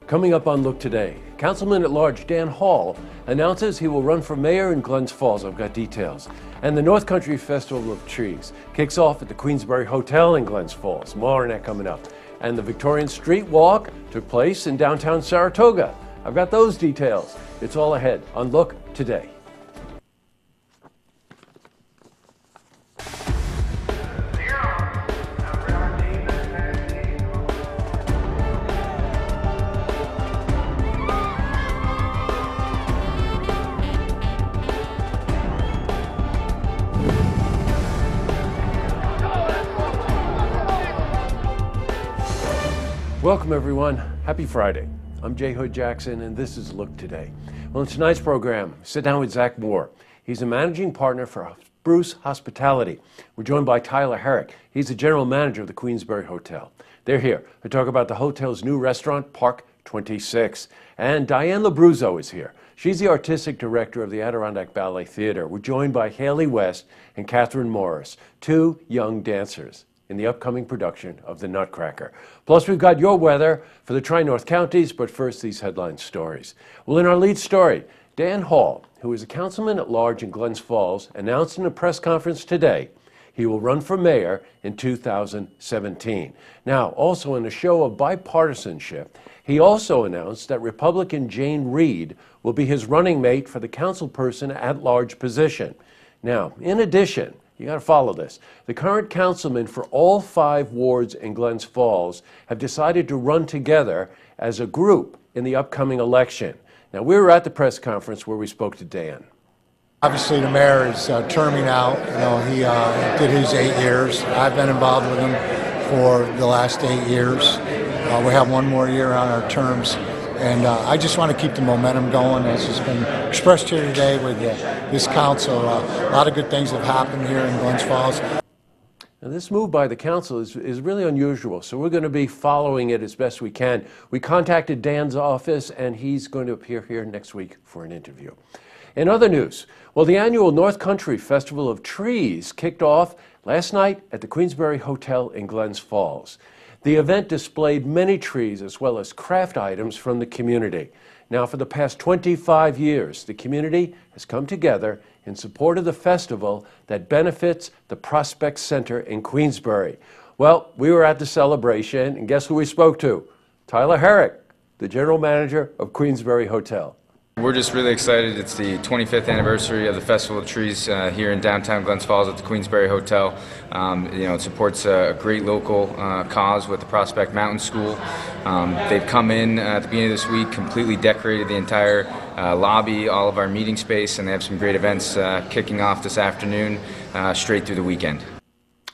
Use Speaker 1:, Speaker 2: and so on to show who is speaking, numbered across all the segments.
Speaker 1: Coming up on Look Today, Councilman at Large Dan Hall announces he will run for mayor in Glens Falls. I've got details. And the North Country Festival of Trees kicks off at the Queensbury Hotel in Glens Falls. More on that coming up. And the Victorian Street Walk took place in downtown Saratoga. I've got those details. It's all ahead on Look Today. Welcome everyone. Happy Friday. I'm J. Hood Jackson and this is Look Today. Well, in tonight's program, sit down with Zach Moore. He's a managing partner for Bruce Hospitality. We're joined by Tyler Herrick. He's the general manager of the Queensbury Hotel. They're here to talk about the hotel's new restaurant, Park 26. And Diane Labruzzo is here. She's the artistic director of the Adirondack Ballet Theater. We're joined by Haley West and Catherine Morris, two young dancers in the upcoming production of The Nutcracker. Plus, we've got your weather for the Tri-North counties, but first, these headline stories. Well, in our lead story, Dan Hall, who is a councilman at large in Glens Falls, announced in a press conference today he will run for mayor in 2017. Now, also in a show of bipartisanship, he also announced that Republican Jane Reed will be his running mate for the councilperson at large position. Now, in addition, you got to follow this. The current councilmen for all 5 wards in Glens Falls have decided to run together as a group in the upcoming election. Now, we were at the press conference where we spoke to Dan.
Speaker 2: Obviously, the mayor is terming out. He did his 8 years. I've been involved with him for the last 8 years. We have 1 more year on our terms. And I just want to keep the momentum going, as has been expressed here today with this council. A lot of good things have happened here in Glens Falls.
Speaker 1: Now, this move by the council is really unusual, so we're going to be following it as best we can. We contacted Dan's office, and he's going to appear here next week for an interview. In other news, well, the annual North Country Festival of Trees kicked off last night at the Queensbury Hotel in Glens Falls. The event displayed many trees as well as craft items from the community. Now, for the past 25 years, the community has come together in support of the festival that benefits the Prospect Center in Queensbury. Well, we were at the celebration, and guess who we spoke to? Tyler Herrick, the general manager of Queensbury Hotel.
Speaker 3: We're just really excited. It's the 25th anniversary of the Festival of Trees here in downtown Glens Falls at the Queensbury Hotel. It supports a great local cause with the Prospect Mountain School. They've come in at the beginning of this week, completely decorated the entire lobby, all of our meeting space, and they have some great events kicking off this afternoon straight through the weekend.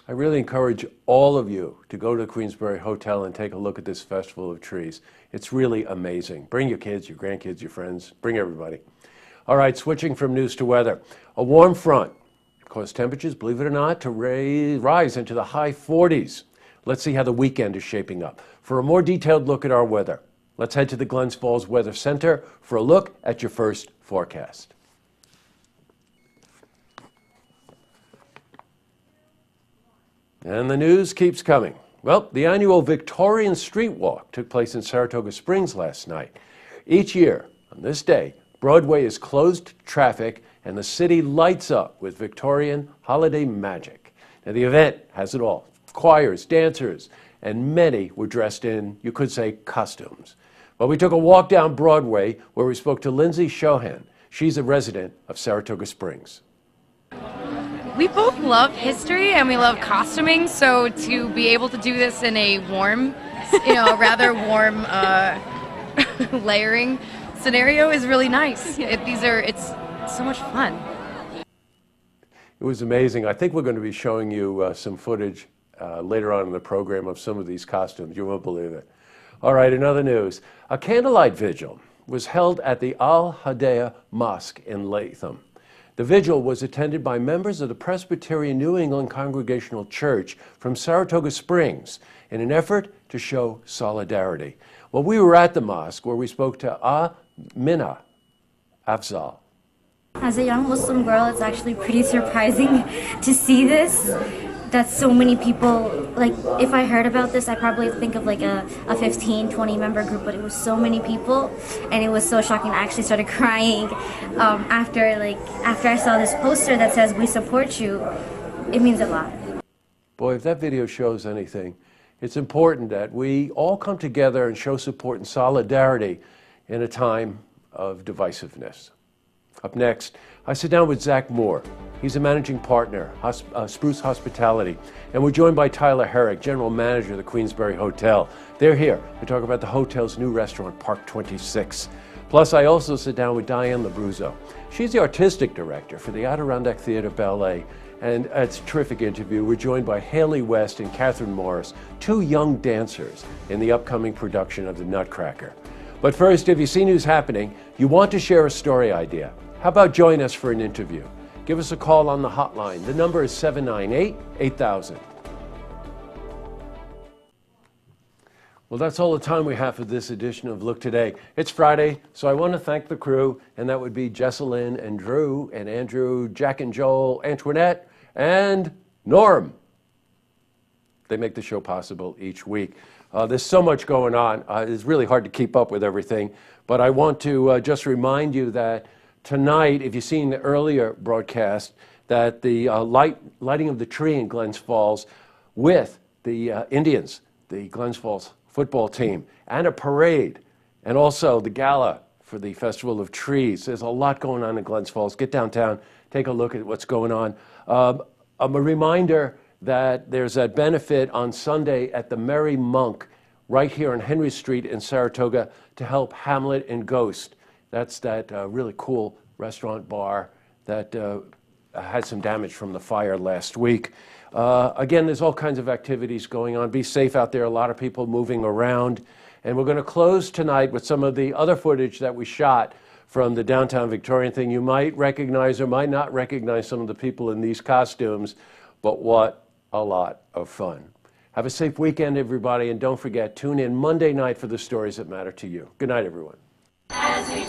Speaker 1: I really encourage all of you to go to the Queensbury Hotel and take a look at this Festival of Trees. It's really amazing. Bring your kids, your grandkids, your friends, bring everybody. All right, switching from news to weather. A warm front caused temperatures, believe it or not, to rise into the high 40s. Let's see how the weekend is shaping up. For a more detailed look at our weather, let's head to the Glens Falls Weather Center for a look at your first forecast. And the news keeps coming. Well, the annual Victorian Street Walk took place in Saratoga Springs last night. Each year, on this day, Broadway is closed to traffic and the city lights up with Victorian holiday magic. Now, the event has it all. Choirs, dancers, and many were dressed in, you could say, costumes. Well, we took a walk down Broadway where we spoke to Lindsay Shohan. She's a resident of Saratoga Springs.
Speaker 4: We both love history and we love costuming, so to be able to do this in a warm, rather warm layering scenario is really nice. It's so much fun.
Speaker 1: It was amazing. I think we're going to be showing you some footage later on in the program of some of these costumes. You won't believe it. All right, in other news, a candlelight vigil was held at the Al-Hadea Mosque in Latham. The vigil was attended by members of the Presbyterian New England Congregational Church from Saratoga Springs in an effort to show solidarity. Well, we were at the mosque where we spoke to Amina Afzal.
Speaker 5: As a young Muslim girl, it's actually pretty surprising to see this. that's so many people. Like, if I heard about this, I probably think of like a 15, 20 member group, but it was so many people, and it was so shocking. I actually started crying after I saw this poster that says "We support you." It means a lot.
Speaker 1: Boy, if that video shows anything, it's important that we all come together and show support and solidarity in a time of divisiveness. Up next, I sit down with Zach Moore. He's a managing partner, Spruce Hospitality, and we're joined by Tyler Herrick, general manager of the Queensberry Hotel. They're here to talk about the hotel's new restaurant, Park 26. Plus, I also sit down with Diane Labruzzo. She's the artistic director for the Adirondack Theatre Ballet, and it's a terrific interview. We're joined by Haley West and Catherine Morris, two young dancers in the upcoming production of The Nutcracker. But first, if you see news happening, you want to share a story idea, how about join us for an interview? Give us a call on the hotline. The number is 798-8000. Well, that's all the time we have for this edition of Look Today. It's Friday, so I want to thank the crew, and that would be Jesselyn and Drew and Andrew, Jack and Joel, Antoinette, and Norm. They make the show possible each week. There's so much going on. It's really hard to keep up with everything, but I want to just remind you that tonight, if you've seen the earlier broadcast, that the lighting of the tree in Glens Falls with the Indians, the Glens Falls football team, and a parade, and also the gala for the Festival of Trees. There's a lot going on in Glens Falls. Get downtown, take a look at what's going on. A reminder that there's a benefit on Sunday at the Merry Monk right here on Henry Street in Saratoga to help Hamlet and Ghost. That's that really cool restaurant bar that had some damage from the fire last week. Again, there's all kinds of activities going on. Be safe out there. A lot of people moving around. And we're going to close tonight with some of the other footage that we shot from the downtown Victorian thing. You might recognize or might not recognize some of the people in these costumes, but what a lot of fun. Have a safe weekend, everybody, and don't forget, tune in Monday night for the stories that matter to you. Good night, everyone.
Speaker 6: As we